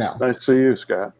Now. Nice to see you, Scott.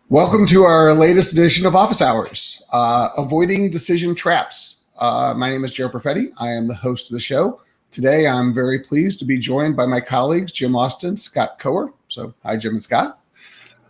Welcome to our latest edition of Office Hours, Avoiding Decision Traps. My name is Joe Perfetti. I am the host of the show. Today, I'm very pleased to be joined by my colleagues, Jim Austin, Scott Koerwer. So, hi, Jim and Scott.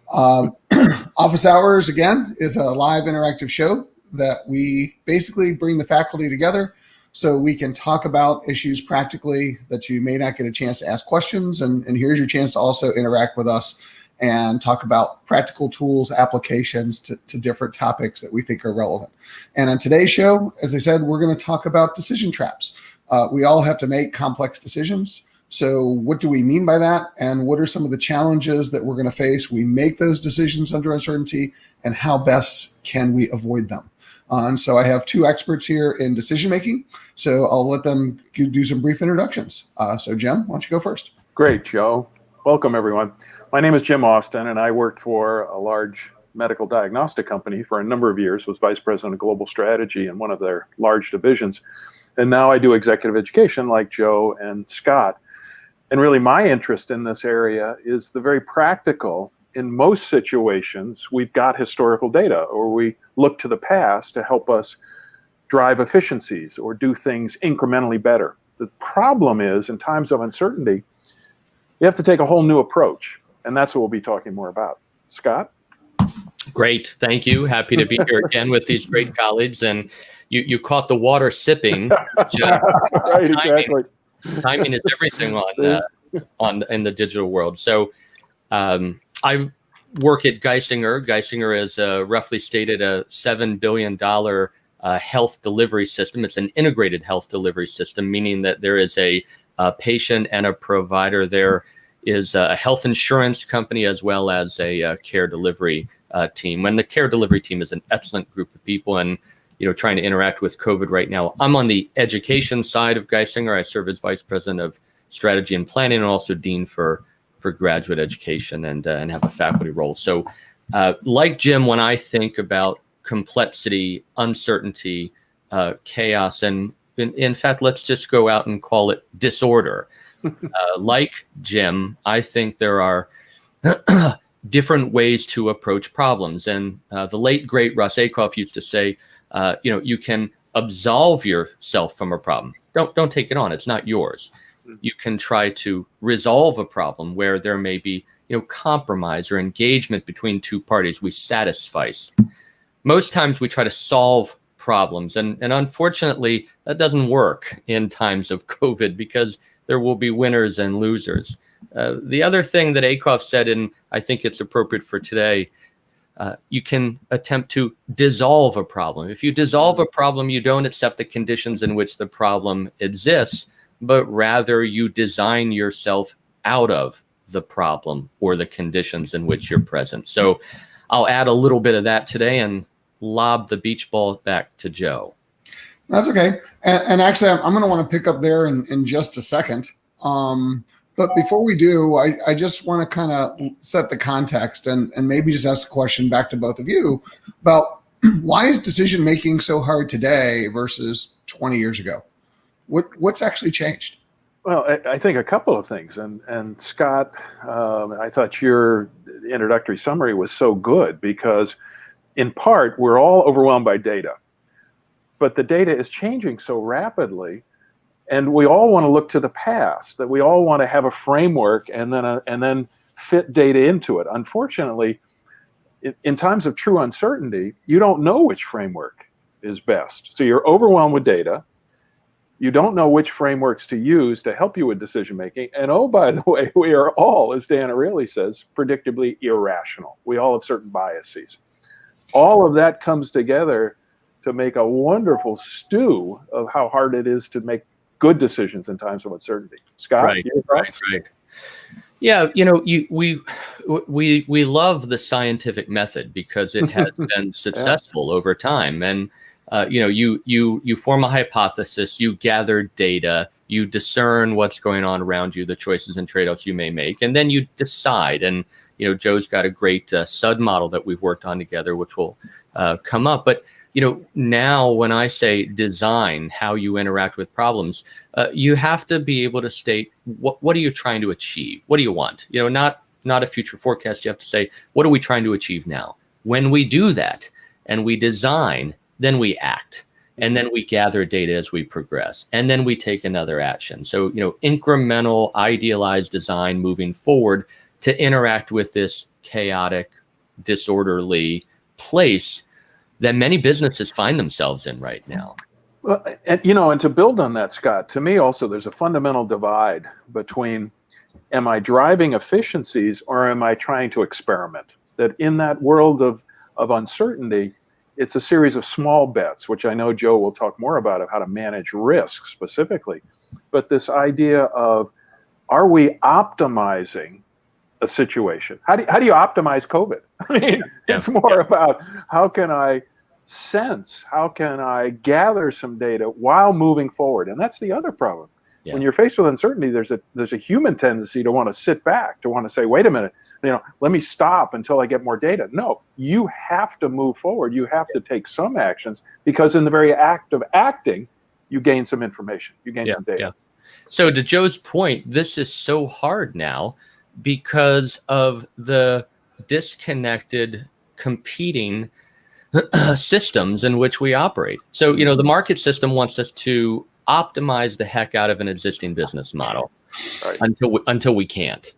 Office Hours, again, is a live interactive show that we basically bring the faculty together so we can talk about issues practically that you may not get a chance to ask questions. And here's your chance to also interact with us and talk about practical tools, applications to different topics that we think are relevant. And on today's show, as I said, we're going to talk about decision traps. We all have to make complex decisions. So what do we mean by that? And what are some of the challenges that we're going to face? We make those decisions under uncertainty, and how best can we avoid them? And so I have two experts here in decision making. So I'll let them do some brief introductions. So Jim, why don't you go first? Great, Joe. Welcome, everyone. My name is Jim Austin, and I worked for a large medical diagnostic company for a number of years, was vice president of global strategy in one of their large divisions. And now I do executive education like Joe and Scott. And really my interest in this area is the very practical. In most situations, we've got historical data, or we look to the past to help us drive efficiencies or do things incrementally better. The problem is, in times of uncertainty, you have to take a whole new approach, and that's what we'll be talking more about. Scott? Great, thank you. Happy to be here again with these great colleagues, and you caught the water sipping. Which, right, exactly. Timing is everything in the digital world. So I work at Geisinger. Geisinger is roughly stated a $7 billion health delivery system. It's an integrated health delivery system, meaning that there is a patient and a provider. There is a health insurance company as well as a care delivery team. And the care delivery team is an excellent group of people, and trying to interact with COVID right now. I'm on the education side of Geisinger. I serve as vice president of strategy and planning, and also dean for graduate education, and have a faculty role. So, like Jim, when I think about complexity, uncertainty, chaos, and in fact, let's just go out and call it disorder. Like Jim, I think there are different ways to approach problems. And the late, great Russ Akoff used to say, you can absolve yourself from a problem. Don't take it on. It's not yours. You can try to resolve a problem where there may be, compromise or engagement between two parties. We satisfice. Most times we try to solve problems. And unfortunately, that doesn't work in times of COVID, because there will be winners and losers. The other thing that Akoff said, and I think it's appropriate for today, you can attempt to dissolve a problem. If you dissolve a problem, you don't accept the conditions in which the problem exists, but rather you design yourself out of the problem or the conditions in which you're present. So I'll add a little bit of that today and lob the beach ball back to Joe. That's okay. And actually, I'm going to want to pick up there in just a second. But before we do, I just want to kind of set the context and maybe just ask a question back to both of you about why is decision making so hard today versus 20 years ago? What's actually changed? Well, I think a couple of things. And Scott, I thought your introductory summary was so good because, in part, we're all overwhelmed by data. But the data is changing so rapidly, and we all want to look to the past, that we all want to have a framework and then fit data into it. Unfortunately, in times of true uncertainty, you don't know which framework is best. So you're overwhelmed with data. You don't know which frameworks to use to help you with decision making. And oh, by the way, we are all, as Dan Ariely says, predictably irrational. We all have certain biases. All of that comes together to make a wonderful stew of how hard it is to make good decisions in times of uncertainty. Scott, right. Yeah, we love the scientific method because it has been successful over time. And you form a hypothesis, you gather data, you discern what's going on around you, the choices and trade-offs you may make, and then you decide. And Joe's got a great SUD model that we've worked on together, which will come up. But now when I say design how you interact with problems, you have to be able to state what are you trying to achieve? What do you want? Not a future forecast. You have to say, what are we trying to achieve now? When we do that and we design, then we act, and then we gather data as we progress, and then we take another action. So, incremental, idealized design moving forward to interact with this chaotic, disorderly place that many businesses find themselves in right now. Well, and to build on that, Scott, to me also, there's a fundamental divide between, am I driving efficiencies or am I trying to experiment? That in that world of uncertainty, it's a series of small bets, which I know Joe will talk more about, of how to manage risk specifically. But this idea of, are we optimizing a situation? How do you optimize COVID? I mean, it's more about how can I sense, how can I gather some data while moving forward? And that's the other problem. Yeah. When you're faced with uncertainty, there's a human tendency to want to sit back, to want to say, wait a minute, let me stop until I get more data. No, you have to move forward. You have to take some actions, because in the very act of acting, you gain some information, you gain some data. Yeah. So to Joe's point, this is so hard now because of the disconnected, competing systems in which we operate. So, the market system wants us to optimize the heck out of an existing business model until we can't.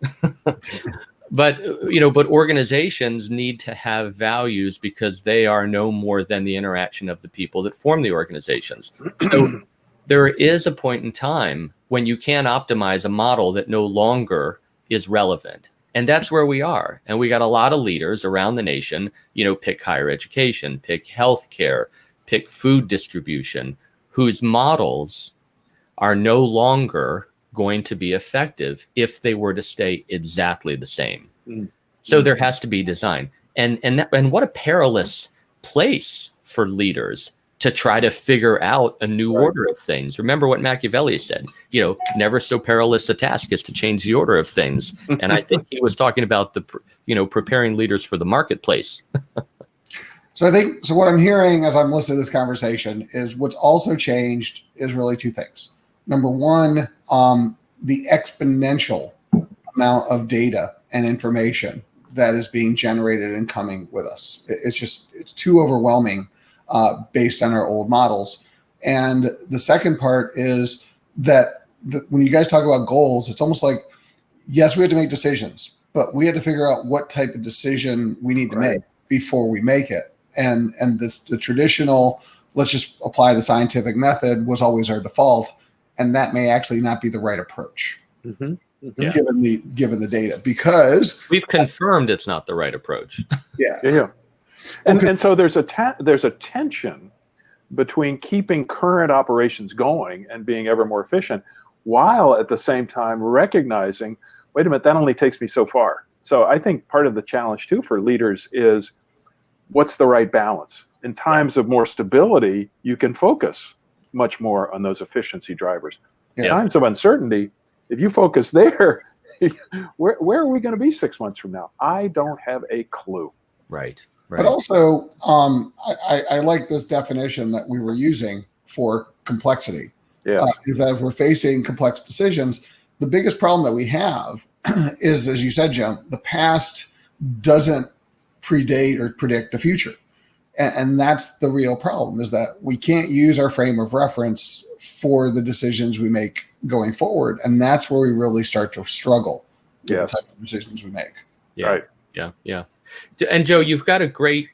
But organizations need to have values because they are no more than the interaction of the people that form the organizations. So there is a point in time when you can optimize a model that no longer is relevant. And that's where we are. And we got a lot of leaders around the nation, pick higher education, pick healthcare, pick food distribution, whose models are no longer going to be effective if they were to stay exactly the same. So there has to be design. And what a perilous place for leaders to try to figure out a new order of things. Remember what Machiavelli said, never so perilous a task is to change the order of things. And I think he was talking about preparing leaders for the marketplace. So what I'm hearing as I'm listening to this conversation is what's also changed is really two things. Number one, the exponential amount of data and information that is being generated and coming with us. It's too overwhelming based on our old models. And the second part is that when you guys talk about goals, it's almost like, yes, we have to make decisions, but we had to figure out what type of decision we need to make before we make it. And the traditional, let's just apply the scientific method, was always our default. And that may actually not be the right approach, given the data, because we've confirmed it's not the right approach. And so there's a tension between keeping current operations going and being ever more efficient, while at the same time recognizing, wait a minute, that only takes me so far. So I think part of the challenge too for leaders is, what's the right balance? In times of more stability, you can focus much more on those efficiency drivers. In times of uncertainty, if you focus there, where are we going to be 6 months from now? I don't have a clue. Right. But also, I like this definition that we were using for complexity. Is that if we're facing complex decisions, the biggest problem that we have is, as you said, Jim, the past doesn't predate or predict the future. And that's the real problem, is that we can't use our frame of reference for the decisions we make going forward. And that's where we really start to struggle with the type of decisions we make. Yeah. And Joe, you've got a great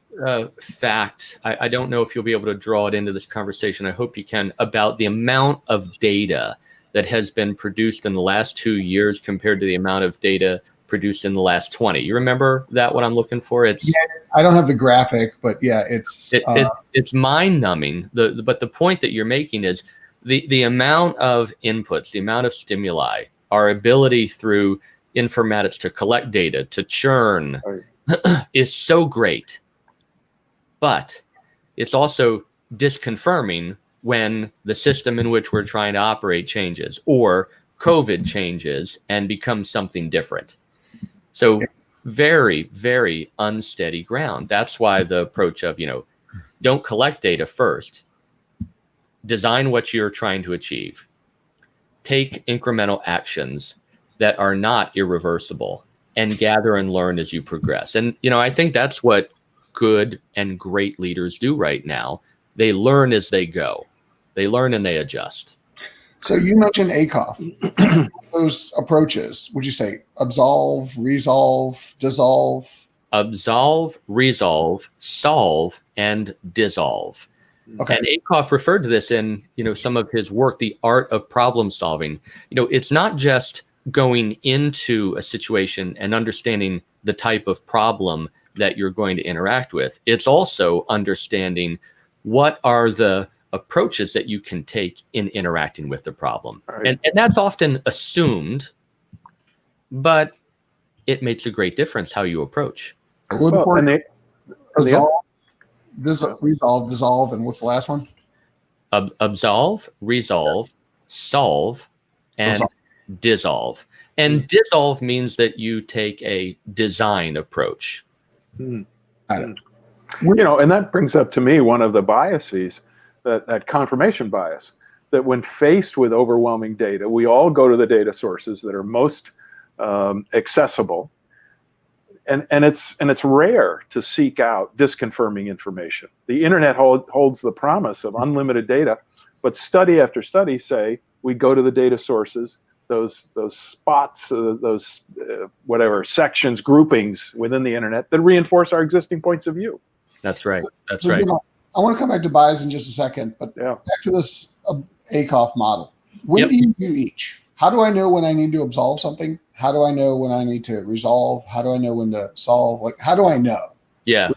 fact, I don't know if you'll be able to draw it into this conversation. I hope you can, about the amount of data that has been produced in the last 2 years compared to the amount of data produced in the last 20. You remember that, what I'm looking for? It's I don't have the graphic, but yeah, it's mind-numbing. But the point that you're making is the amount of inputs, the amount of stimuli, our ability through informatics to collect data, to churn, is so great. But it's also disconfirming when the system in which we're trying to operate changes, or COVID changes and becomes something different. So very, very unsteady ground. That's why the approach of, don't collect data first. Design what you're trying to achieve. Take incremental actions that are not irreversible, and gather and learn as you progress. And, I think that's what good and great leaders do right now. They learn as they go. They learn and they adjust. So you mentioned ACOF. Those approaches, would you say absolve, resolve, dissolve? Absolve, resolve, solve, and dissolve. Okay. And ACOF referred to this in, some of his work, The Art of Problem Solving. It's not just going into a situation and understanding the type of problem that you're going to interact with. It's also understanding what are the approaches that you can take in interacting with the problem. Right. And that's often assumed, but it makes a great difference how you approach. Resolve, dissolve, and what's the last one? Absolve, resolve, solve, and dissolve. And dissolve means that you take a design approach. And that brings up to me one of the biases, that confirmation bias, that when faced with overwhelming data, we all go to the data sources that are most accessible. And it's rare to seek out disconfirming information. The internet holds the promise of unlimited data, but study after study say we go to the data sources, those spots, whatever sections, groupings within the internet that reinforce our existing points of view. That's right. That's right. I want to come back to bias in just a second, but back to this ACOF model. When do you do each? How do I know when I need to absolve something? How do I know when I need to resolve? How do I know when to solve? Like, how do I know? Yeah.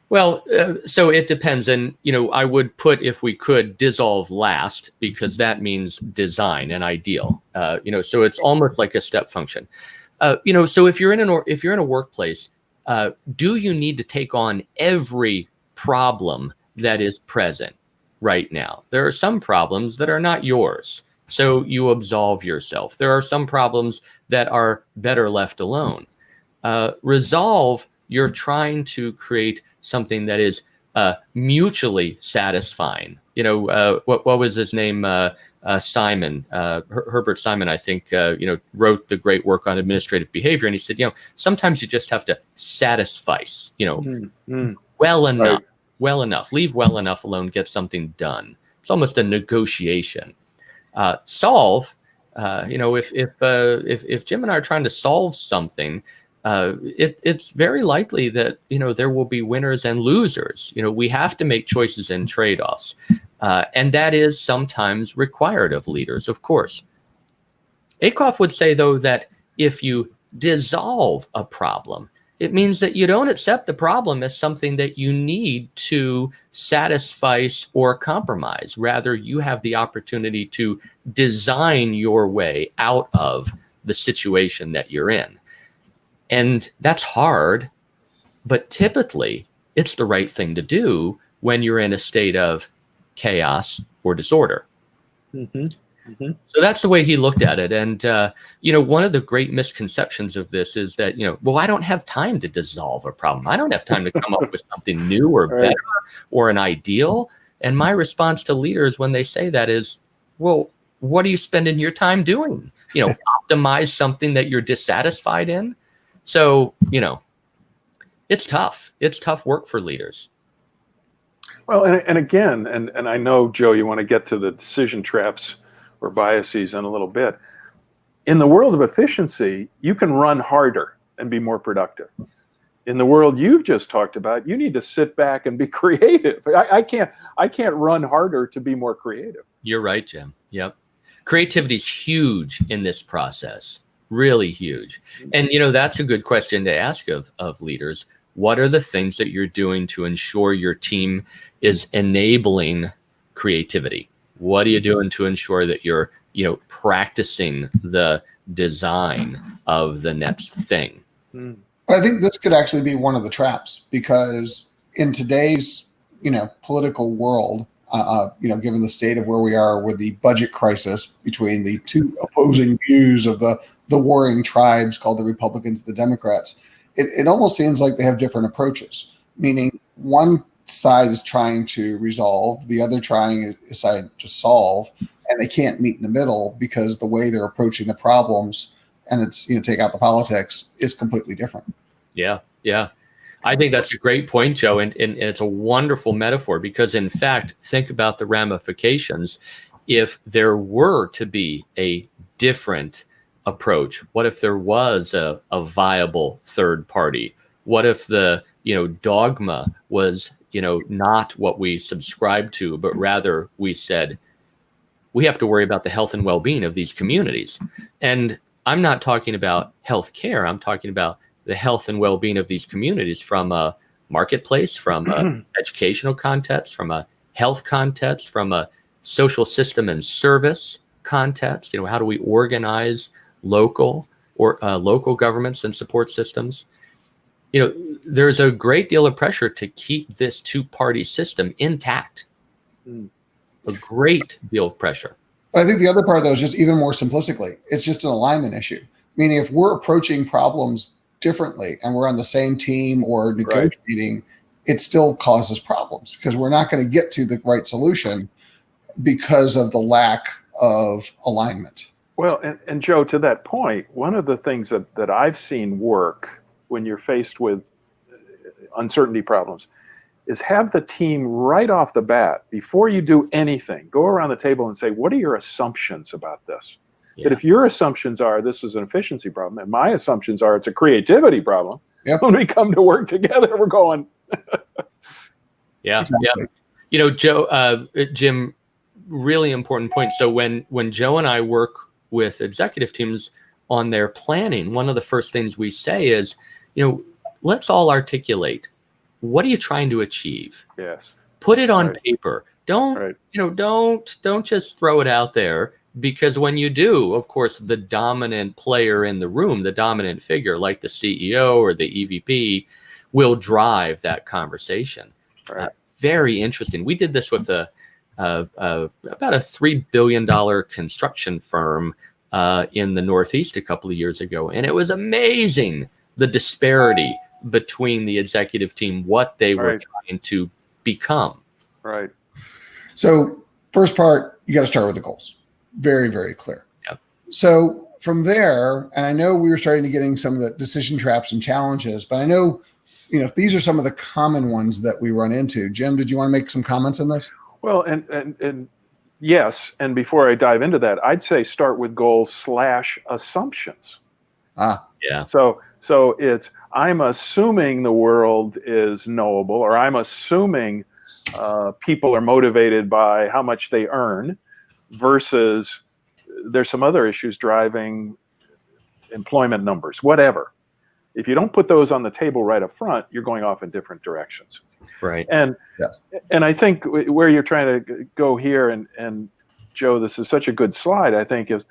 Well, so it depends. And, I would put, if we could, dissolve last, because that means design and ideal. So it's almost like a step function. So if you're in a workplace, do you need to take on every problem that is present right now? There are some problems that are not yours, so you absolve yourself. There are some problems that are better left alone. Resolve, you're trying to create something that is mutually satisfying. What was his name? Simon, Herbert Simon, I think, wrote the great work on administrative behavior. And he said, sometimes you just have to satisfice, well enough, leave well enough alone, get something done. It's almost a negotiation. Solve, if Jim and I are trying to solve something, it's very likely that, there will be winners and losers. We have to make choices and trade-offs. And that is sometimes required of leaders, of course. ACOF would say, though, that if you dissolve a problem, it means that you don't accept the problem as something that you need to satisfy or compromise. Rather, you have the opportunity to design your way out of the situation that you're in. And that's hard, but typically it's the right thing to do when you're in a state of chaos or disorder. So that's the way he looked at it. And, one of the great misconceptions of this is that, I don't have time to dissolve a problem. I don't have time to come up with something new or better or an ideal. And my response to leaders when they say that is, well, what are you spending your time doing? Optimize something that you're dissatisfied in. So, it's tough. It's tough work for leaders. Well, and again, and I know, Joe, you want to get to the decision traps or biases in a little bit. In the world of efficiency, you can run harder and be more productive. in the world you've just talked about, you need to sit back and be creative. I can't run harder to be more creative. You're right, Jim. Yep. Creativity is huge in this process, really huge. And, that's a good question to ask of leaders. What are the things that you're doing to ensure your team is enabling creativity? What are you doing to ensure that you're, practicing the design of the next thing? I think this could actually be one of the traps, because in today's, political world, given the state of where we are with the budget crisis between the two opposing views of the warring tribes called the Republicans and the Democrats, it almost seems like they have different approaches, meaning one side is trying to resolve, the other trying to solve, and they can't meet in the middle because the way they're approaching the problems, and it's, take out the politics, is completely different. Yeah. I think that's a great point, Joe. And it's a wonderful metaphor, because in fact, think about the ramifications. If there were to be a different approach, what if there was a viable third party? What if the, dogma was, not what we subscribe to, but rather we said, we have to worry about the health and well-being of these communities. And I'm not talking about healthcare. I'm talking about the health and well-being of these communities from a marketplace, from a educational context, from a health context, from a social system and service context. How do we organize local governments and support systems? There's a great deal of pressure to keep this two-party system intact. A great deal of pressure. I think the other part, though, is just even more simplistically, it's just an alignment issue. Meaning, if we're approaching problems differently and we're on the same team or negotiating, it still causes problems, because we're not going to get to the right solution because of the lack of alignment. Well, and Joe, to that point, one of the things that I've seen work when you're faced with uncertainty problems is have the team right off the bat, before you do anything, go around the table and say, what are your assumptions about this? Yeah. That if your assumptions are this is an efficiency problem, and my assumptions are it's a creativity problem, when we come to work together, we're going. Yeah. Joe, Jim, really important point. So when Joe and I work with executive teams on their planning, one of the first things we say is, let's all articulate, what are you trying to achieve? Yes. Put it on paper. Don't just throw it out there, because when you do, of course, the dominant player in the room, the dominant figure like the CEO or the EVP, will drive that conversation. Right. Very interesting. We did this with about a $3 billion construction firm in the Northeast a couple of years ago, and it was amazing, the disparity between the executive team, what they were trying to become. Right. So first part, you got to start with the goals. Very, very clear. Yep. So from there, and I know we were starting to getting some of the decision traps and challenges, but I know, these are some of the common ones that we run into. Jim, did you want to make some comments on this? Well, and yes. And before I dive into that, I'd say start with goals / assumptions. Yeah. So it's, I'm assuming the world is knowable, or I'm assuming people are motivated by how much they earn, versus there's some other issues driving employment numbers, whatever. If you don't put those on the table right up front, you're going off in different directions. Right. And I think where you're trying to go here, and Joe, this is such a good slide, I think, is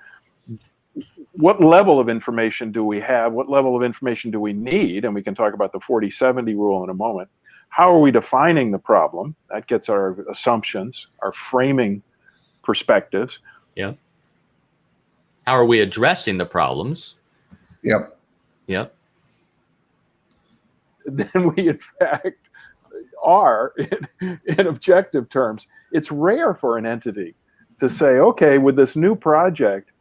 what level of information do we have? What level of information do we need? And we can talk about the 40-70 rule in a moment. How are we defining the problem? That gets our assumptions, our framing perspectives. Yeah. How are we addressing the problems? Yep. Then we, in fact, are, in objective terms, it's rare for an entity to say, okay, with this new project,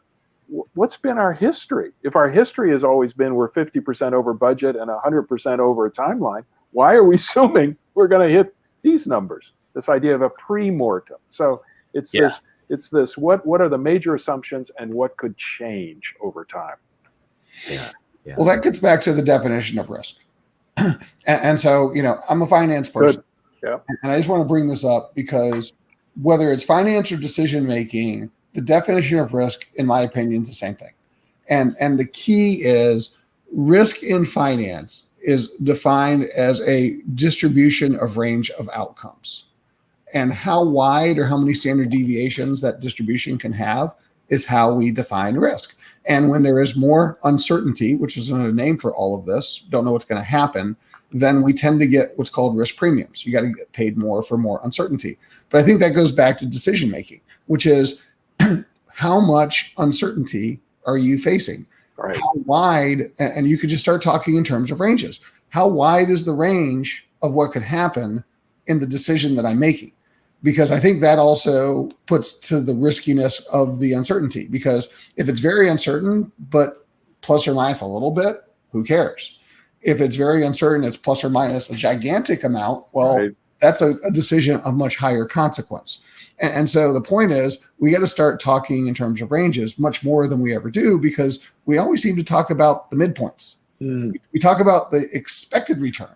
what's been our history? If our history has always been we're 50% over budget and 100% over a timeline, why are we assuming we're going to hit these numbers? This idea of a pre-mortem. So it's this, what are the major assumptions and what could change over time? Yeah. Well, that gets back to the definition of risk. And so, I'm a finance person. Good. Yeah. And I just want to bring this up because whether it's finance or decision making, the definition of risk, in my opinion, is the same thing. And the key is risk in finance is defined as a distribution of range of outcomes. And how wide or how many standard deviations that distribution can have is how we define risk. And when there is more uncertainty, which is another name for all of this, don't know what's going to happen, then we tend to get what's called risk premiums. You got to get paid more for more uncertainty. But I think that goes back to decision making, which is how much uncertainty are you facing? Right. How wide, and you could just start talking in terms of ranges. How wide is the range of what could happen in the decision that I'm making? Because I think that also puts to the riskiness of the uncertainty. Because if it's very uncertain, but plus or minus a little bit, who cares? If it's very uncertain, it's plus or minus a gigantic amount, well, right. That's a decision of much higher consequence. And so the point is, we got to start talking in terms of ranges much more than we ever do, because we always seem to talk about the midpoints. We talk about the expected return,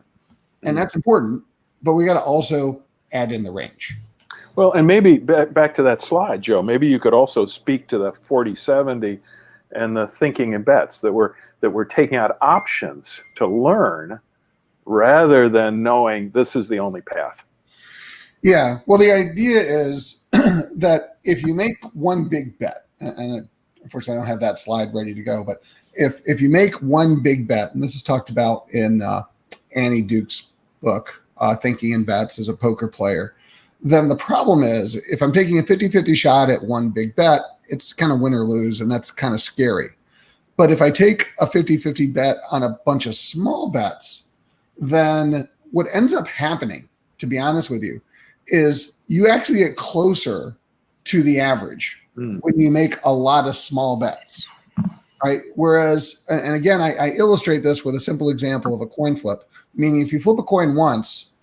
and that's important, but we got to also add in the range. Well, and maybe back to that slide, Joe, maybe you could also speak to the 40-70 and the thinking in bets that we're taking out options to learn rather than knowing this is the only path. Yeah. Well, the idea is that if you make one big bet, and unfortunately I don't have that slide ready to go, but if you make one big bet, and this is talked about in Annie Duke's book, Thinking in Bets as a poker player, then the problem is if I'm taking a 50-50 shot at one big bet, it's kind of win or lose, and that's kind of scary. But if I take a 50-50 bet on a bunch of small bets, then what ends up happening, to be honest with you, is you actually get closer to the average when you make a lot of small bets, right? Whereas, and again, I illustrate this with a simple example of a coin flip, meaning if you flip a coin once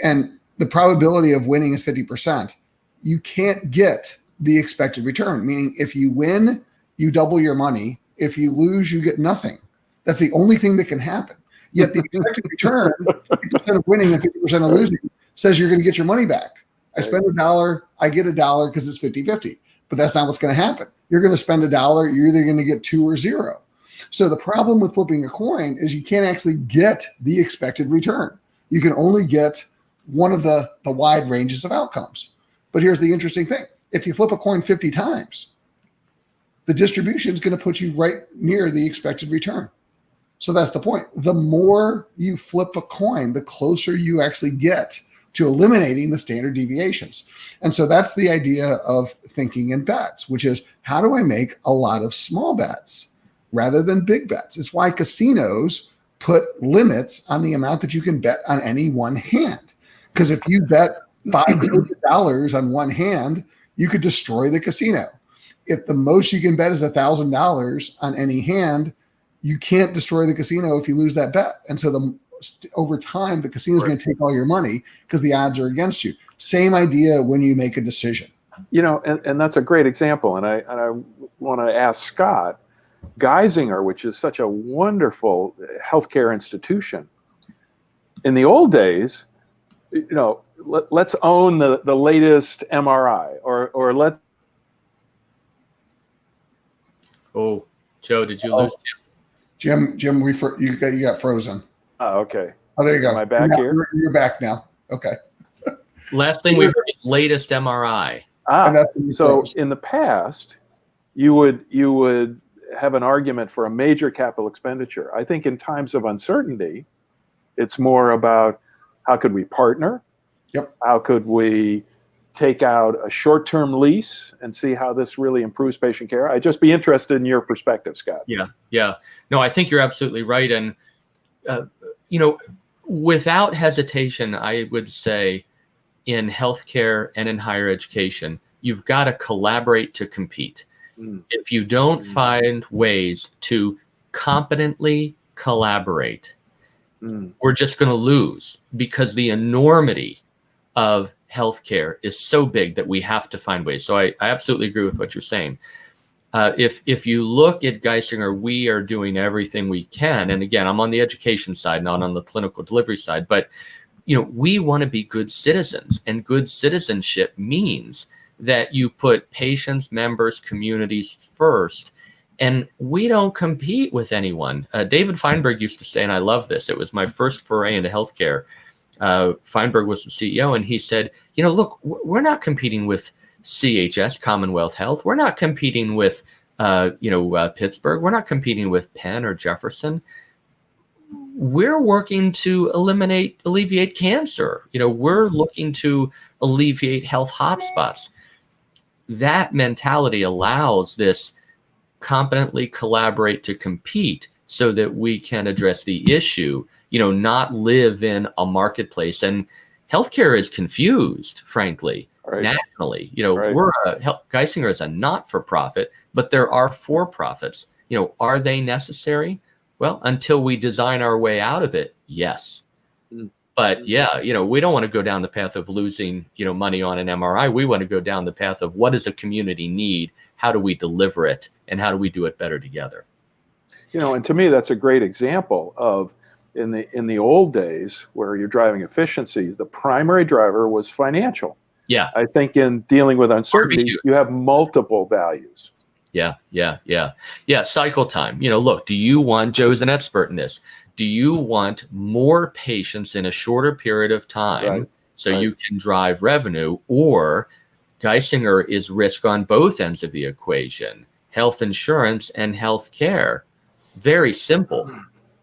and the probability of winning is 50%, you can't get the expected return, meaning if you win, you double your money. If you lose, you get nothing. That's the only thing that can happen. Yet the expected return, 50% of winning and 50% of losing, says you're going to get your money back. I spend $1, I get $1 because it's 50-50. But that's not what's going to happen. You're going to spend $1, you're either going to get 2 or 0. So the problem with flipping a coin is you can't actually get the expected return. You can only get one of the wide ranges of outcomes. But here's the interesting thing. If you flip a coin 50 times, the distribution is going to put you right near the expected return. So that's the point. The more you flip a coin, the closer you actually get to eliminating the standard deviations. And so that's the idea of thinking in bets, which is how do I make a lot of small bets rather than big bets? It's why casinos put limits on the amount that you can bet on any one hand. Because if you bet $5 billion on one hand, you could destroy the casino. If the most you can bet is $1,000 on any hand, you can't destroy the casino if you lose that bet. And so over time, the casino is going to take all your money because the odds are against you. Same idea when you make a decision. And that's a great example. And I want to ask Scott, Geisinger, which is such a wonderful healthcare institution. In the old days, let's own the latest MRI or let. Oh, Joe, did you lose Jim? Jim, you got frozen. Oh, okay. Oh, there you go. Am I back here? You're back now. Okay. Last thing we've heard is latest MRI. So in the past, you would have an argument for a major capital expenditure. I think in times of uncertainty, it's more about how could we partner? Yep. How could we take out a short-term lease and see how this really improves patient care? I'd just be interested in your perspective, Scott. Yeah. No, I think you're absolutely right. And, without hesitation, I would say in healthcare and in higher education, you've got to collaborate to compete. If you don't find ways to competently collaborate, we're just going to lose, because the enormity of healthcare is so big that we have to find ways. So I absolutely agree with what you're saying. If you look at Geisinger, we are doing everything we can. And again, I'm on the education side, not on the clinical delivery side. But we want to be good citizens, and good citizenship means that you put patients, members, communities first. And we don't compete with anyone. David Feinberg used to say, and I love this, it was my first foray into healthcare. Feinberg was the CEO, and he said, look, we're not competing with CHS, Commonwealth Health. We're not competing with, Pittsburgh. We're not competing with Penn or Jefferson. We're working to alleviate cancer. We're looking to alleviate health hotspots. That mentality allows this competently collaborate to compete so that we can address the issue, not live in a marketplace. And healthcare is confused, frankly, nationally. Right. Geisinger is a not-for-profit, but there are for-profits. Are they necessary? Well, until we design our way out of it, yes. But yeah, we don't want to go down the path of losing, money on an MRI. We want to go down the path of what does a community need? How do we deliver it? And how do we do it better together? And to me, that's a great example of in the old days where you're driving efficiencies, the primary driver was financial. Yeah. I think in dealing with uncertainty, you have multiple values. Yeah. Cycle time. Look, Joe's an expert in this. Do you want more patients in a shorter period of time you can drive revenue? Or Geisinger is risk on both ends of the equation, health insurance and health care. Very simple.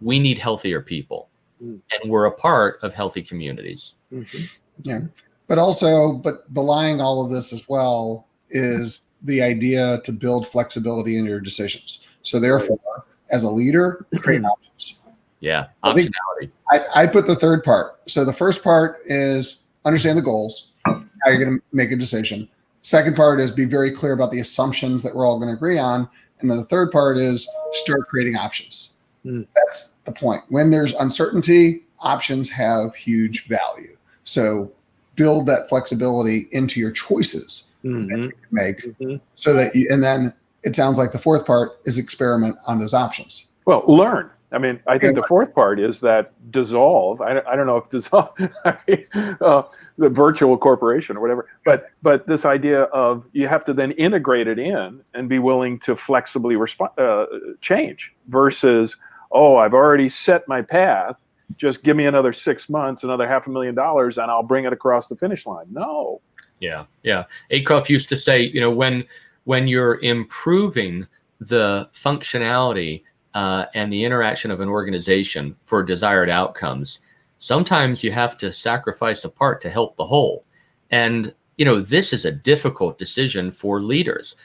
We need healthier people, and we're a part of healthy communities. Mm-hmm. Yeah. But belying all of this as well is the idea to build flexibility in your decisions. So therefore, as a leader, create options. Yeah, optionality. I put the third part. So the first part is understand the goals, how you're going to make a decision. Second part is be very clear about the assumptions that we're all going to agree on. And then the third part is start creating options. That's the point. When there's uncertainty, options have huge value. So build that flexibility into your choices that you can make so that and then it sounds like the fourth part is experiment on those options. Well, learn. I mean, I think the fourth part is that dissolve. I don't know if dissolve, the virtual corporation or whatever, but this idea of you have to then integrate it in and be willing to flexibly change versus, I've already set my path. Just give me another 6 months, another $500,000, and I'll bring it across the finish line. No. Yeah. Acuff used to say, when you're improving the functionality and the interaction of an organization for desired outcomes, sometimes you have to sacrifice a part to help the whole. And, this is a difficult decision for leaders.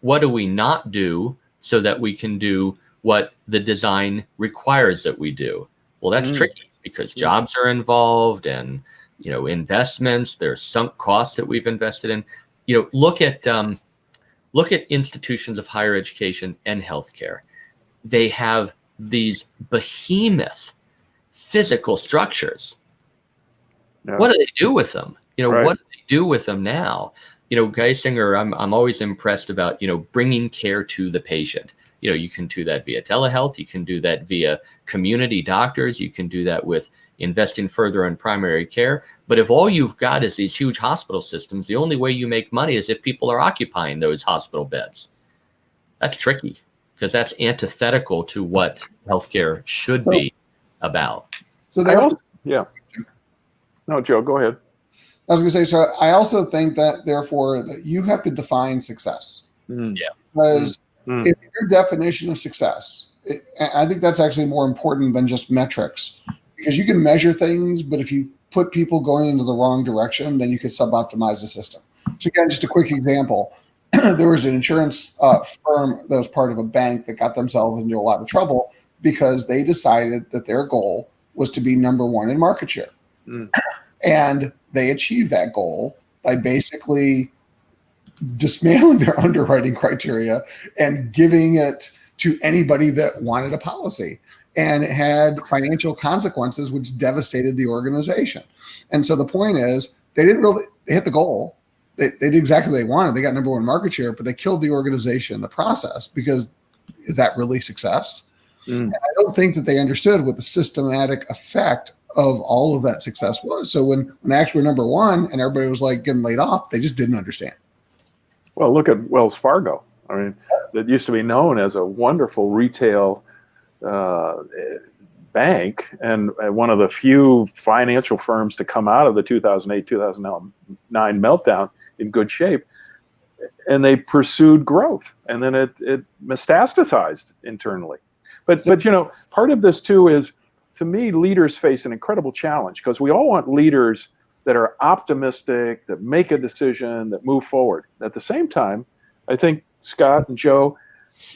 What do we not do so that we can do what the design requires that we do? Well, that's tricky because jobs are involved and, investments, there's sunk costs that we've invested in. Look at institutions of higher education and healthcare. They have these behemoth physical structures. Yeah. What do they do with them? What do they do with them now? Geisinger, I'm always impressed about, bringing care to the patient. You can do that via telehealth. You can do that via community doctors. You can do that with investing further in primary care. But if all you've got is these huge hospital systems, the only way you make money is if people are occupying those hospital beds. That's tricky because that's antithetical to what healthcare should be about. So No, Joe, go ahead. I was going to say, so I also think that therefore that you have to define success. Yeah. Because if your definition of success, I think that's actually more important than just metrics, because you can measure things, but if you put people going into the wrong direction, then you could sub-optimize the system. So again, just a quick example. There was an insurance firm that was part of a bank that got themselves into a lot of trouble because they decided that their goal was to be number one in market share. And they achieved that goal by basically dismantling their underwriting criteria and giving it to anybody that wanted a policy. And it had financial consequences, which devastated the organization. And so the point is, they hit the goal, they did exactly what they wanted. They got number one market share, but they killed the organization in the process, because is that really success? And I don't think that they understood what the systematic effect of all of that success was. So when actually we're number one and everybody was like getting laid off, they just didn't understand. Well, look at Wells Fargo. I mean, it used to be known as a wonderful retail bank and one of the few financial firms to come out of the 2008-2009 meltdown in good shape. And they pursued growth, and then it metastasized internally. But part of this too is, to me, leaders face an incredible challenge, because we all want leaders that are optimistic, that make a decision, that move forward. At the same time, I think Scott and Joe,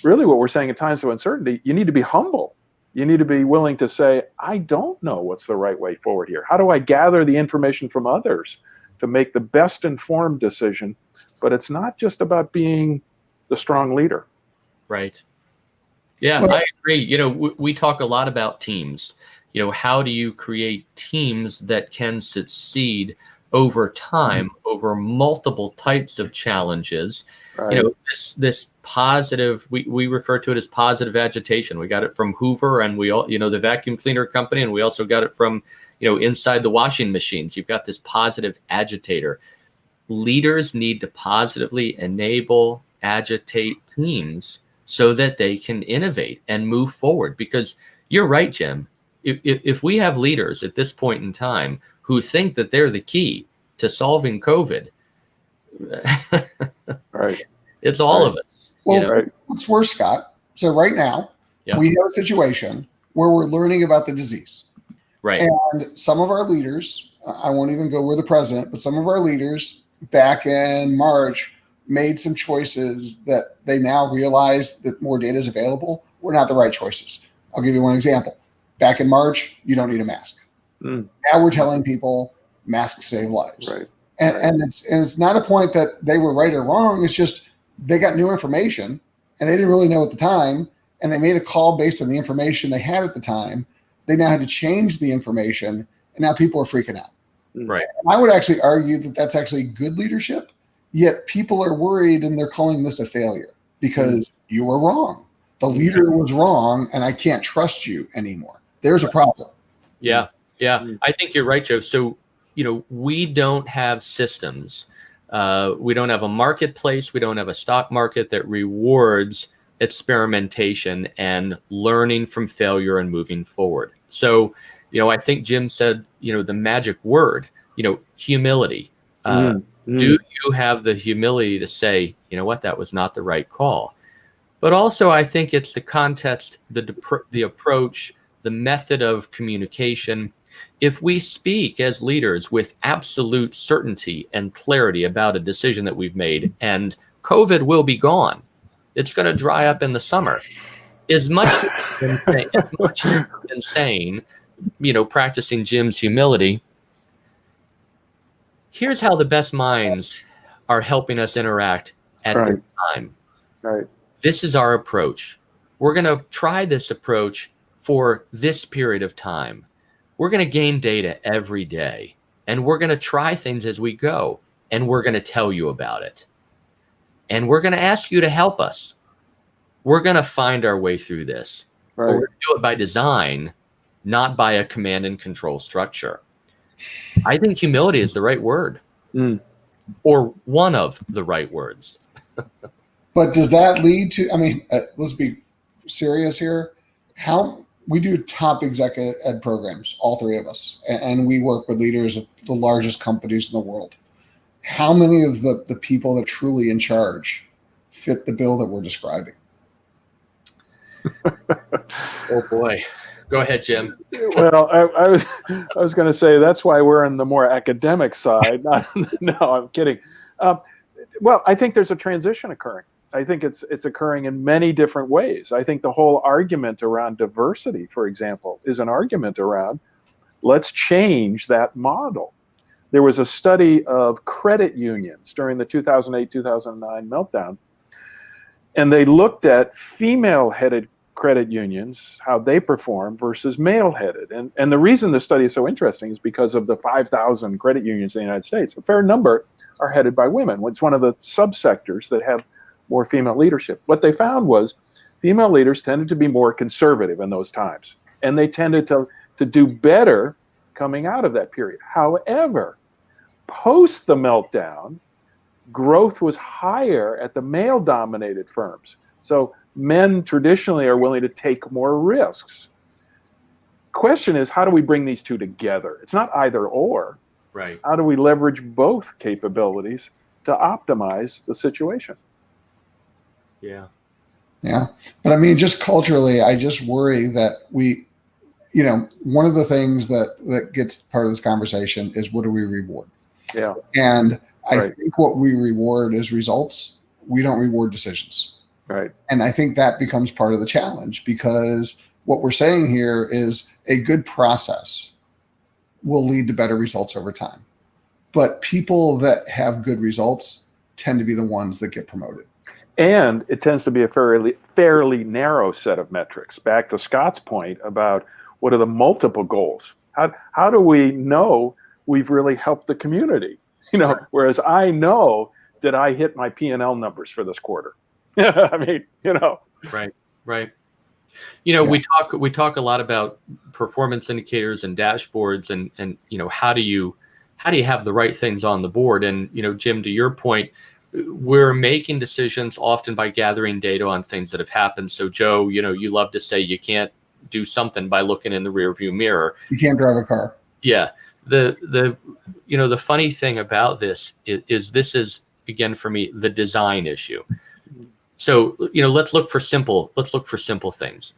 really what we're saying in times of uncertainty, you need to be humble. You need to be willing to say, I don't know what's the right way forward here. How do I gather the information from others to make the best informed decision? But it's not just about being the strong leader. Right. Yeah, I agree. We talk a lot about teams. How do you create teams that can succeed over time, over multiple types of challenges? Right. This positive, we refer to it as positive agitation. We got it from Hoover, and we all, the vacuum cleaner company, and we also got it from, inside the washing machines. You've got this positive agitator. Leaders need to positively enable, agitate teams so that they can innovate and move forward. Because you're right, Jim. If we have leaders at this point in time who think that they're the key to solving COVID, right, it's all of us. Well, what's worse, Scott? So right now, we have a situation where we're learning about the disease. Right. And some of our leaders, I won't even go where the president, but some of our leaders back in March made some choices that they now realize that more data is available were not the right choices. I'll give you one example. Back in March, you don't need a mask. Now we're telling people masks save lives. Right. And it's not a point that they were right or wrong. It's just they got new information and they didn't really know at the time, and they made a call based on the information they had at the time. They now had to change the information, and now people are freaking out. Right. And I would actually argue that that's actually good leadership, yet people are worried and they're calling this a failure because you were wrong. The leader was wrong, and I can't trust you anymore. There's a problem. Yeah. I think you're right, Joe. So, we don't have systems. We don't have a marketplace. We don't have a stock market that rewards experimentation and learning from failure and moving forward. So, I think Jim said, the magic word, humility. Do you have the humility to say, what, that was not the right call? But also, I think it's the context, the approach, the method of communication. If we speak as leaders with absolute certainty and clarity about a decision that we've made, and COVID will be gone, it's going to dry up in the summer. As much as saying, practicing Jim's humility, here's how the best minds are helping us interact at this time. Right. This is our approach. We're going to try this approach for this period of time. We're going to gain data every day, and we're going to try things as we go, and we're going to tell you about it. And we're going to ask you to help us. We're going to find our way through this. But we're going to do it by design, not by a command and control structure. I think humility is the right word, or one of the right words. But does that lead to, let's be serious here. How we do top executive ed programs, all three of us, and we work with leaders of the largest companies in the world. How many of the people that are truly in charge fit the bill that we're describing? Oh boy. Go ahead, Jim. Well, I was going to say that's why we're on the more academic side. No, I'm kidding. Well, I think there's a transition occurring. I think it's occurring in many different ways. I think the whole argument around diversity, for example, is an argument around let's change that model. There was a study of credit unions during the 2008-2009 meltdown, and they looked at female-headed credit unions, how they perform versus male-headed. And the reason this study is so interesting is because of the 5,000 credit unions in the United States. A fair number are headed by women. It's one of the subsectors that have more female leadership. What they found was female leaders tended to be more conservative in those times, and they tended to do better coming out of that period. However, post the meltdown, growth was higher at the male-dominated firms. So men traditionally are willing to take more risks. Question is, how do we bring these two together? It's not either or. Right. How do we leverage both capabilities to optimize the situation? Yeah. Yeah. But I mean, just culturally, I just worry that one of the things that gets part of this conversation is, what do we reward? Yeah. And I Right. think what we reward is results. We don't reward decisions. Right. And I think that becomes part of the challenge, because what we're saying here is a good process will lead to better results over time. But people that have good results tend to be the ones that get promoted. And it tends to be a fairly narrow set of metrics. Back to Scott's point about what are the multiple goals? How do we know we've really helped the community? Whereas I know that I hit my P&L numbers for this quarter. I mean, Right. Yeah. We talk a lot about performance indicators and dashboards, and how do you have the right things on the board? And Jim, to your point, we're making decisions often by gathering data on things that have happened. So Joe, you love to say you can't do something by looking in the rearview mirror. You can't drive a car. Yeah. The funny thing about this is this is, again, for me, the design issue. So, let's look for simple things.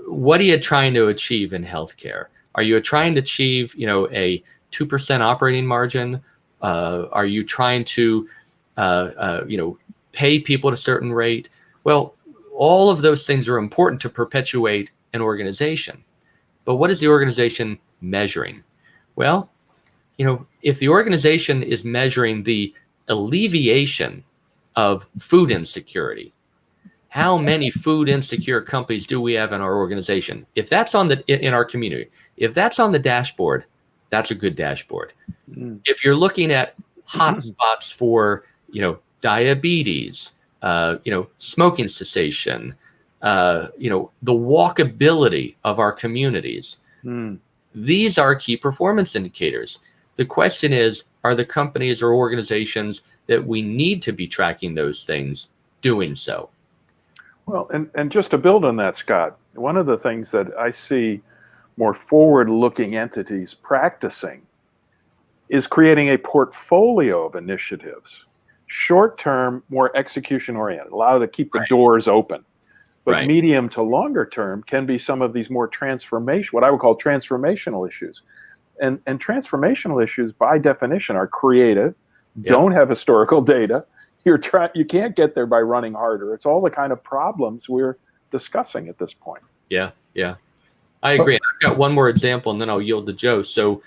What are you trying to achieve in healthcare? Are you trying to achieve, a 2% operating margin? Are you trying to, pay people at a certain rate? Well, all of those things are important to perpetuate an organization. But what is the organization measuring? Well, if the organization is measuring the alleviation of food insecurity, how many food insecure companies do we have in our organization? If that's in our community, if that's on the dashboard, that's a good dashboard. If you're looking at hotspots for, diabetes, smoking cessation, the walkability of our communities, these are key performance indicators. The question is, are the companies or organizations that we need to be tracking those things doing so? Well, and just to build on that, Scott, one of the things that I see more forward-looking entities practicing is creating a portfolio of initiatives, short-term, more execution-oriented, allow to keep the doors open. But medium to longer term can be some of these more what I would call transformational issues. And transformational issues, by definition, are creative, don't have historical data. You can't get there by running harder. It's all the kind of problems we're discussing at this point. Yeah. I agree. I've got one more example, and then I'll yield to Joe. So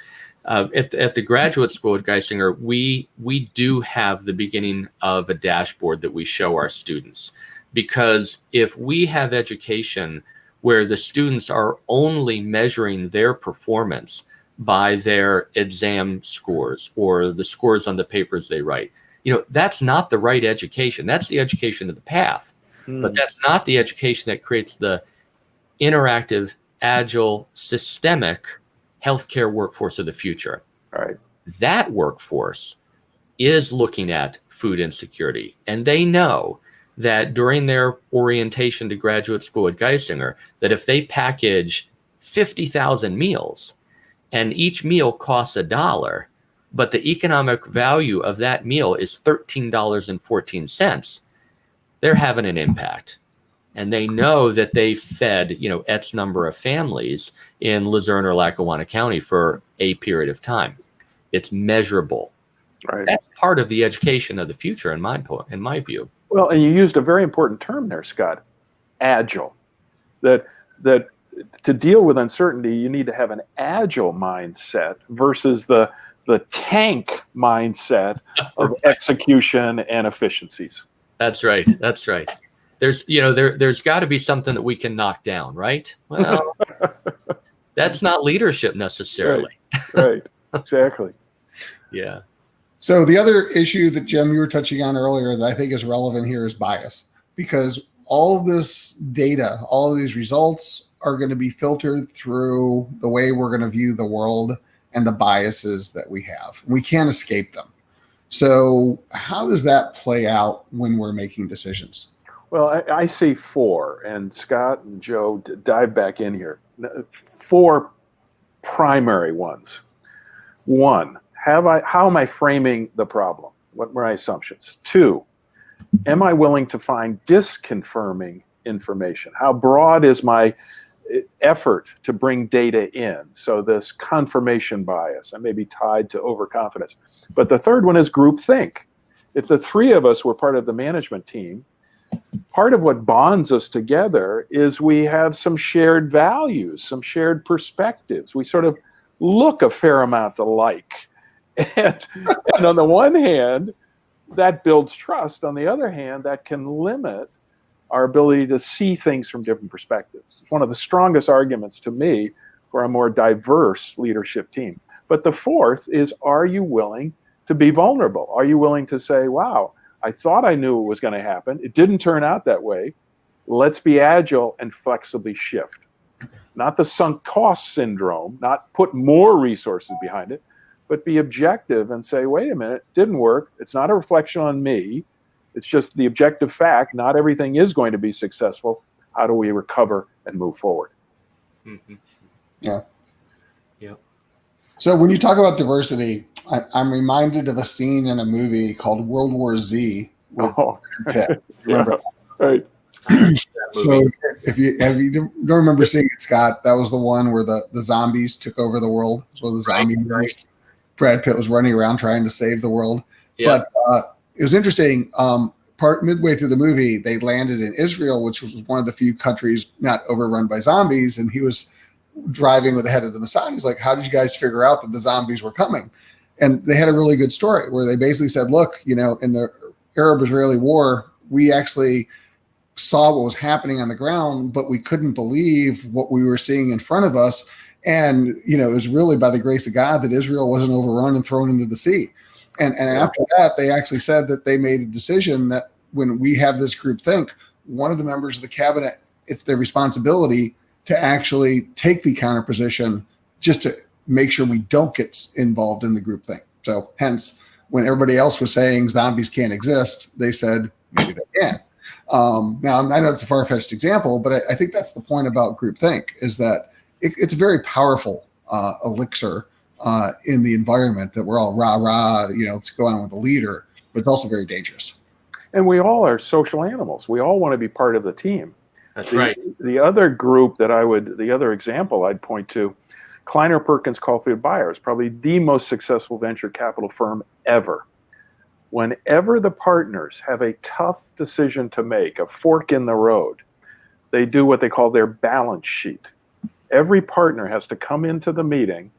at the graduate school at Geisinger, we do have the beginning of a dashboard that we show our students. Because if we have education where the students are only measuring their performance by their exam scores or the scores on the papers they write, that's not the right education. That's the education of the path. But that's not the education that creates the interactive, agile, systemic healthcare workforce of the future. All right. That workforce is looking at food insecurity, and they know that during their orientation to graduate school at Geisinger, that if they package 50,000 meals and each meal costs $1, but the economic value of that meal is $13.14, they're having an impact. And they know that they fed, X number of families in Luzerne or Lackawanna County for a period of time. It's measurable. Right. That's part of the education of the future, in my view. Well, and you used a very important term there, Scott, agile. That to deal with uncertainty, you need to have an agile mindset versus the tank mindset of execution and efficiencies. That's right. there's got to be something that we can knock down, right? Well, that's not leadership necessarily. Right. Exactly. Yeah. So the other issue that, Jim, you were touching on earlier that I think is relevant here is bias, because all of this data, all of these results are going to be filtered through the way we're going to view the world and the biases that we have. We can't escape them. So how does that play out when we're making decisions? Well, I see four, and Scott and Joe dive back in here. Four primary ones. One, how am I framing the problem? What were my assumptions? Two, am I willing to find disconfirming information? How broad is my effort to bring data in? So this confirmation bias, I may be tied to overconfidence. But the third one is groupthink. If the three of us were part of the management team, part of what bonds us together is we have some shared values, some shared perspectives. We sort of look a fair amount alike. And on the one hand, that builds trust. On the other hand, that can limit our ability to see things from different perspectives. It's one of the strongest arguments to me for a more diverse leadership team. But the fourth is, are you willing to be vulnerable? Are you willing to say, wow, I thought I knew it was going to happen. It didn't turn out that way. Let's be agile and flexibly shift. Not the sunk cost syndrome, not put more resources behind it, but be objective and say, wait a minute, it didn't work. It's not a reflection on me. It's just the objective fact. Not everything is going to be successful. How do we recover and move forward? Mm-hmm. Yeah. Yeah. So when you talk about diversity, I'm reminded of a scene in a movie called World War Z. With Pitt. Remember? Right. So if you don't remember seeing it, Scott, that was the one where the zombies took over the world. So the zombie movies. Brad Pitt was running around trying to save the world. Yeah. But it was interesting. Midway through the movie, they landed in Israel, which was one of the few countries not overrun by zombies. And he was driving with the head of the Mossad. He's like, how did you guys figure out that the zombies were coming? And they had a really good story where they basically said, look, in the Arab-Israeli war, we actually saw what was happening on the ground, but we couldn't believe what we were seeing in front of us. And, it was really by the grace of God that Israel wasn't overrun and thrown into the sea. And after that, they actually said that they made a decision that when we have this group think, one of the members of the cabinet, it's their responsibility to actually take the counter position just to make sure we don't get involved in the group thing. So hence, when everybody else was saying zombies can't exist, they said maybe they can. Now, I know it's a far-fetched example, but I think that's the point about groupthink, is that it's a very powerful elixir in the environment that we're all rah, let's go on with the leader, but it's also very dangerous. And we all are social animals. We all want to be part of the team. That's right. The other group the other example I'd point to, Kleiner Perkins Caulfield Byers, probably the most successful venture capital firm ever. Whenever the partners have a tough decision to make, a fork in the road, they do what they call their balance sheet. Every partner has to come into the meeting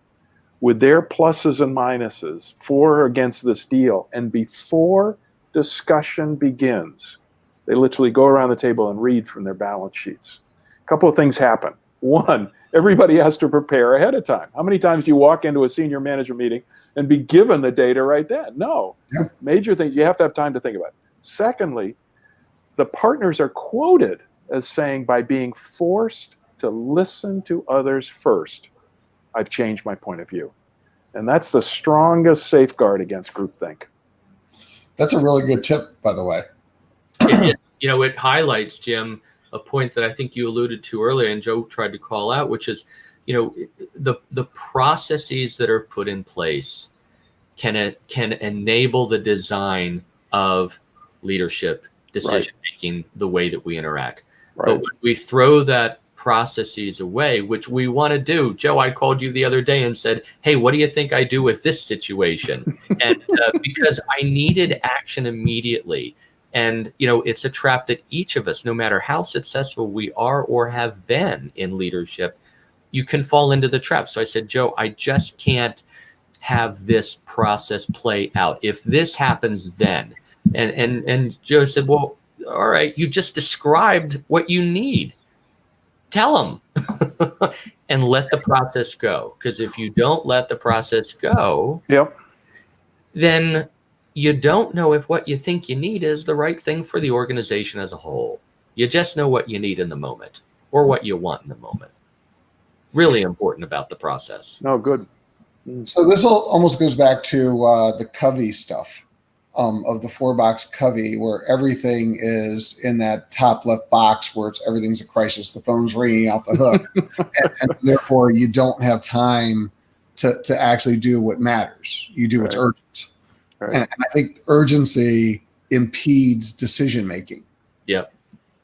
with their pluses and minuses for or against this deal. And before discussion begins, they literally go around the table and read from their balance sheets. A couple of things happen. One, everybody has to prepare ahead of time. How many times do you walk into a senior management meeting and be given the data right then? No. Yeah. Major thing, you have to have time to think about it. Secondly, the partners are quoted as saying, by being forced to listen to others first, I've changed my point of view. And that's the strongest safeguard against groupthink. That's a really good tip, by the way. It highlights, Jim, a point that I think you alluded to earlier and Joe tried to call out, which is, the processes that are put in place can enable the design of leadership, decision making, the way that we interact. Right. But when we throw that processes away, which we want to do, Joe, I called you the other day and said, hey, what do you think I do with this situation? And because I needed action immediately. And, it's a trap that each of us, no matter how successful we are or have been in leadership, you can fall into the trap. So I said, Joe, I just can't have this process play out. If this happens, then. And Joe said, well, all right, you just described what you need. Tell them and let the process go. Because if you don't let the process go, Yep. then you don't know if what you think you need is the right thing for the organization as a whole. You just know what you need in the moment or what you want in the moment. Really important about the process. No, good. So this almost goes back to the Covey stuff of the 4-box Covey, where everything is in that top left box where everything's a crisis. The phone's ringing off the hook, and therefore you don't have time to actually do what matters. You do what's urgent, and I think urgency impedes decision making. Yep,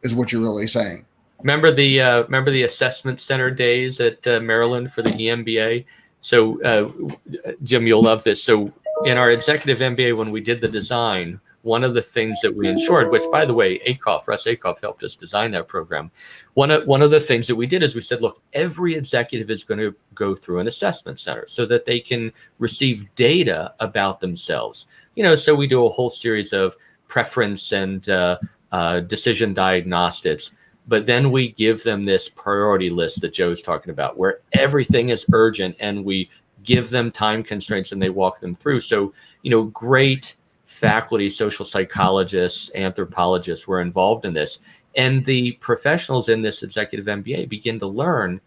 is what you're really saying. Remember the assessment center days at Maryland for the EMBA? So, Jim, you'll love this. So, in our executive MBA, when we did the design, one of the things that we ensured, which, by the way, Russ Akoff helped us design that program. One of the things that we did is we said, look, every executive is going to go through an assessment center so that they can receive data about themselves. So we do a whole series of preference and decision diagnostics. But then we give them this priority list that Joe's talking about, where everything is urgent, and we give them time constraints and they walk them through. So, great faculty, social psychologists, anthropologists were involved in this. And the professionals in this executive MBA begin to learn,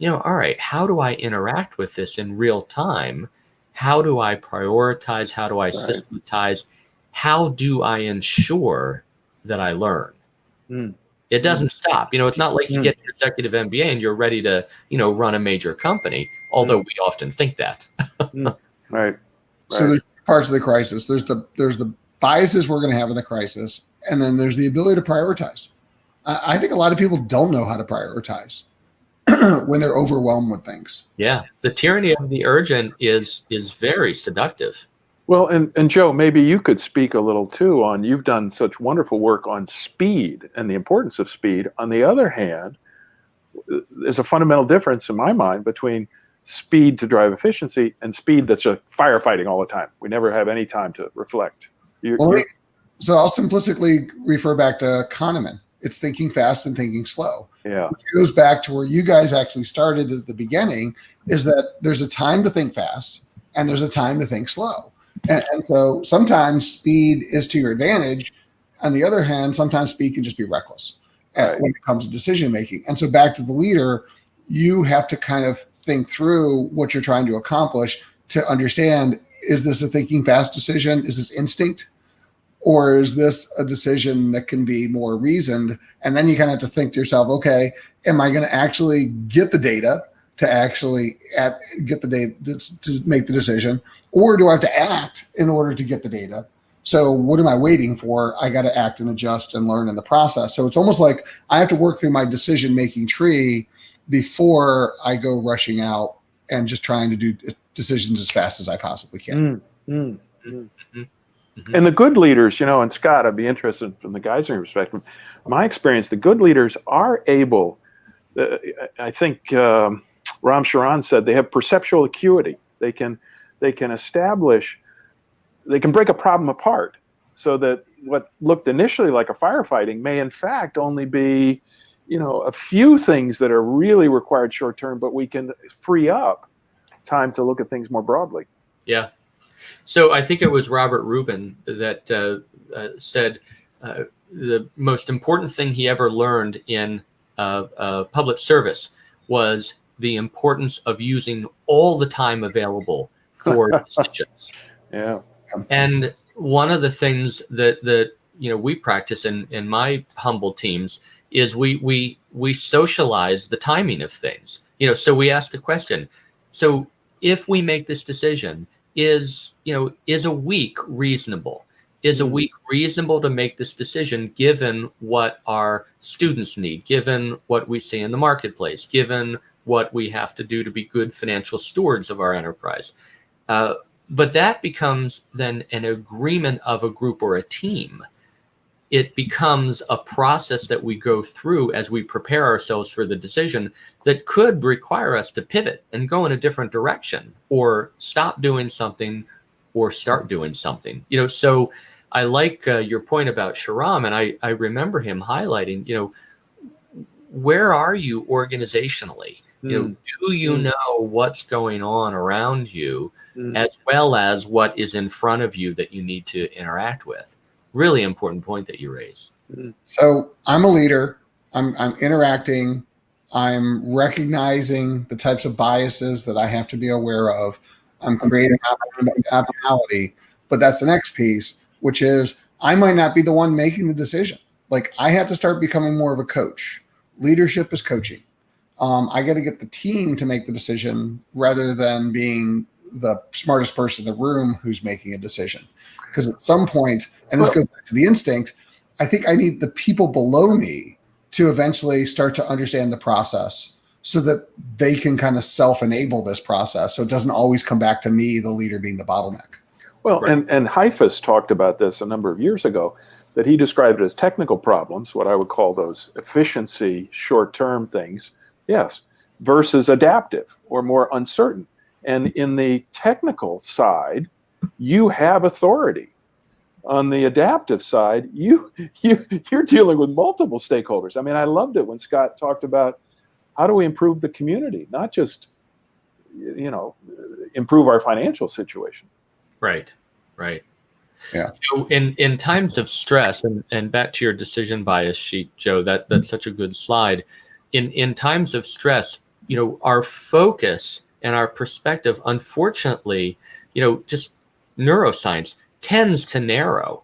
all right, how do I interact with this in real time? How do I prioritize? How do I systematize? How do I ensure that I learn? It doesn't stop. It's not like you get your executive MBA and you're ready to, run a major company, although we often think that. Right. So there's parts of the crisis. There's the biases we're going to have in the crisis, and then there's the ability to prioritize. I think a lot of people don't know how to prioritize when they're overwhelmed with things. Yeah. The tyranny of the urgent is very seductive. Well, and Joe, maybe you could speak a little too on, you've done such wonderful work on speed and the importance of speed. On the other hand, there's a fundamental difference in my mind between speed to drive efficiency and speed that's just firefighting all the time. We never have any time to reflect. So I'll simplistically refer back to Kahneman. It's thinking fast and thinking slow. Yeah. Which goes back to where you guys actually started at the beginning, is that there's a time to think fast and there's a time to think slow. And so sometimes speed is to your advantage. On the other hand, sometimes speed can just be reckless when it comes to decision making. And so back to the leader, you have to kind of think through what you're trying to accomplish to understand, is this a thinking fast decision? Is this instinct? Or is this a decision that can be more reasoned? And then you kind of have to think to yourself, okay, am I going to actually get the data to actually get the data to make the decision, or do I have to act in order to get the data? So what am I waiting for? I got to act and adjust and learn in the process. So it's almost like I have to work through my decision-making tree before I go rushing out and just trying to do decisions as fast as I possibly can. And the good leaders, and Scott, I'd be interested from the Geisinger perspective. My experience, the good leaders are able, I think Ram Charan said, they have perceptual acuity. They can establish, they can break a problem apart so that what looked initially like a firefighting may in fact only be, a few things that are really required short term, but we can free up time to look at things more broadly. Yeah. So I think it was Robert Rubin that said the most important thing he ever learned in public service was the importance of using all the time available for decisions. Yeah. And one of the things that we practice in my humble teams is we socialize the timing of things. So we ask the question, so if we make this decision, is a week reasonable? Is a week reasonable to make this decision given what our students need, given what we see in the marketplace, given what we have to do to be good financial stewards of our enterprise? But that becomes then an agreement of a group or a team. It becomes a process that we go through as we prepare ourselves for the decision that could require us to pivot and go in a different direction, or stop doing something or start doing something. So I like your point about Sharam, and I remember him highlighting, where are you organizationally? Do you know what's going on around you, as well as what is in front of you that you need to interact with? Really important point that you raise. So I'm a leader. I'm interacting. I'm recognizing the types of biases that I have to be aware of. I'm creating optionality. But that's the next piece, which is I might not be the one making the decision. Like I have to start becoming more of a coach. Leadership is coaching. I got to get the team to make the decision rather than being the smartest person in the room who's making a decision. Because at some point, and this goes back to the instinct, I think I need the people below me to eventually start to understand the process so that they can kind of self-enable this process. So it doesn't always come back to me, the leader, being the bottleneck. Well, Right. and Heifetz talked about this a number of years ago, that he described it as technical problems, what I would call those efficiency short-term things, yes, versus adaptive or more uncertain. And in the technical side, you have authority. On the adaptive side, you're dealing with multiple stakeholders. I mean, I loved it when Scott talked about how do we improve the community, not just, improve our financial situation. Right. Yeah. In times of stress, and back to your decision bias sheet, Joe, that's such a good slide. In times of stress, our focus and our perspective, unfortunately, just neuroscience tends to narrow.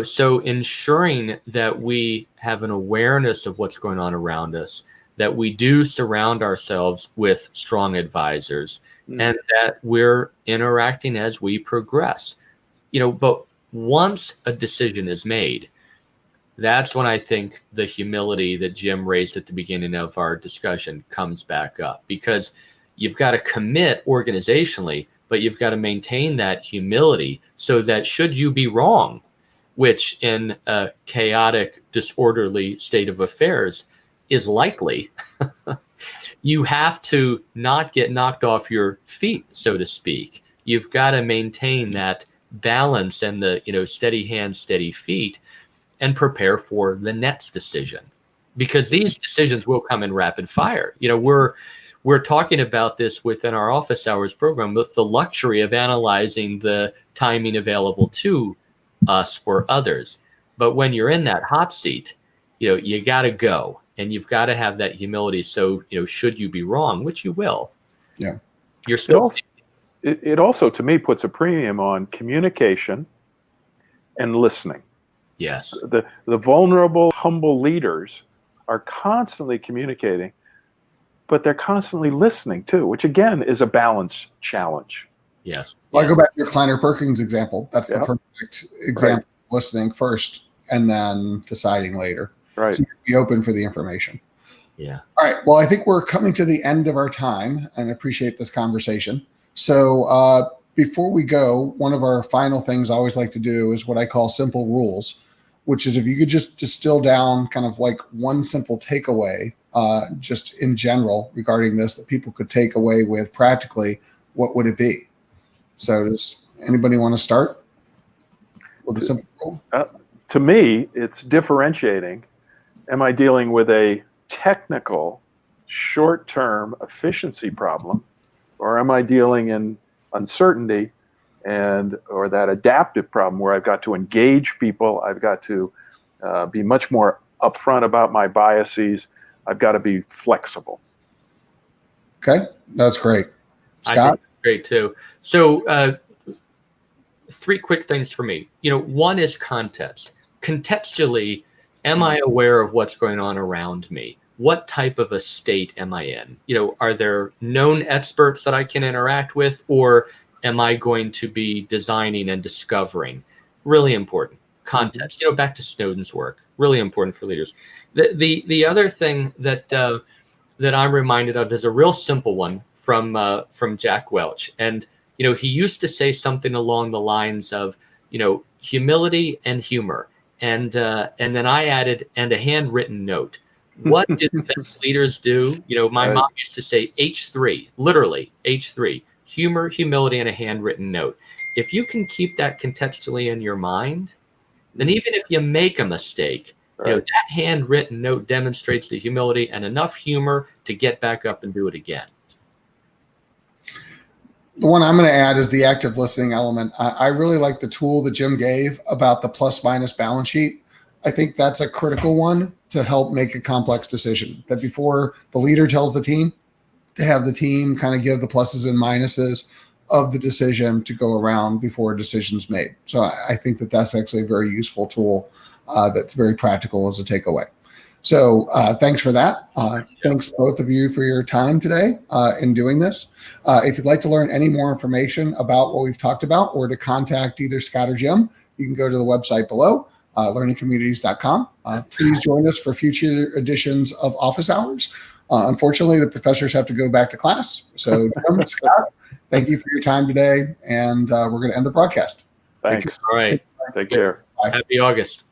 So ensuring that we have an awareness of what's going on around us, that we do surround ourselves with strong advisors, and that we're interacting as we progress. But once a decision is made, that's when I think the humility that Jim raised at the beginning of our discussion comes back up, because you've got to commit organizationally, but you've got to maintain that humility so that should you be wrong, which in a chaotic, disorderly state of affairs is likely, you have to not get knocked off your feet, so to speak. You've got to maintain that balance and the steady hands, steady feet, and prepare for the next decision, because these decisions will come in rapid fire. We're talking about this within our office hours program with the luxury of analyzing the timing available to us or others. But when you're in that hot seat, you got to go, and you've got to have that humility. So, should you be wrong, which you will, you're still. It also, to me, puts a premium on communication and listening. Yes. The vulnerable, humble leaders are constantly communicating, but they're constantly listening too, which again is a balance challenge. Yes. Well, I go back to your Kleiner Perkins example. That's the perfect example. Right. Listening first and then deciding later. Right. So be open for the information. Yeah. All right. Well, I think we're coming to the end of our time, and I appreciate this conversation. So before we go, one of our final things I always like to do is what I call simple rules, which is if you could just distill down kind of like one simple takeaway, just in general regarding this, that people could take away with practically, what would it be? So does anybody want to start with a simple rule? To me, it's differentiating. Am I dealing with a technical, short-term efficiency problem, or am I dealing in uncertainty or that adaptive problem where I've got to engage people, I've got to be much more upfront about my biases, I've got to be flexible. Okay, that's great. Scott? I think that's great too. So 3 quick things for me. One is context. Contextually, am I aware of what's going on around me? What type of a state am I in? Are there known experts that I can interact with, or am I going to be designing and discovering? Really important. Context. Back to Snowden's work. Really important for leaders. The other thing that I'm reminded of is a real simple one from Jack Welch, and he used to say something along the lines of humility and humor, and then I added, and a handwritten note. What did the best leaders do? My mom used to say H3, literally H3, humor, humility, and a handwritten note. If you can keep that contextually in your mind, And even if you make a mistake, that handwritten note demonstrates the humility and enough humor to get back up and do it again. The one I'm going to add is the active listening element. I really like the tool that Jim gave about the plus minus balance sheet. I think that's a critical one to help make a complex decision. That before the leader tells the team, to have the team kind of give the pluses and minuses of the decision to go around before a decision's made. So I think that that's actually a very useful tool that's very practical as a takeaway. So thanks for that. Thanks both of you for your time today in doing this. If you'd like to learn any more information about what we've talked about or to contact either Scott or Jim, you can go to the website below, learningcommunities.com. Please join us for future editions of Office Hours. Unfortunately, the professors have to go back to class. So Jim, Scott, thank you for your time today. And we're going to end the broadcast. Thanks. All right. Take care. Happy August.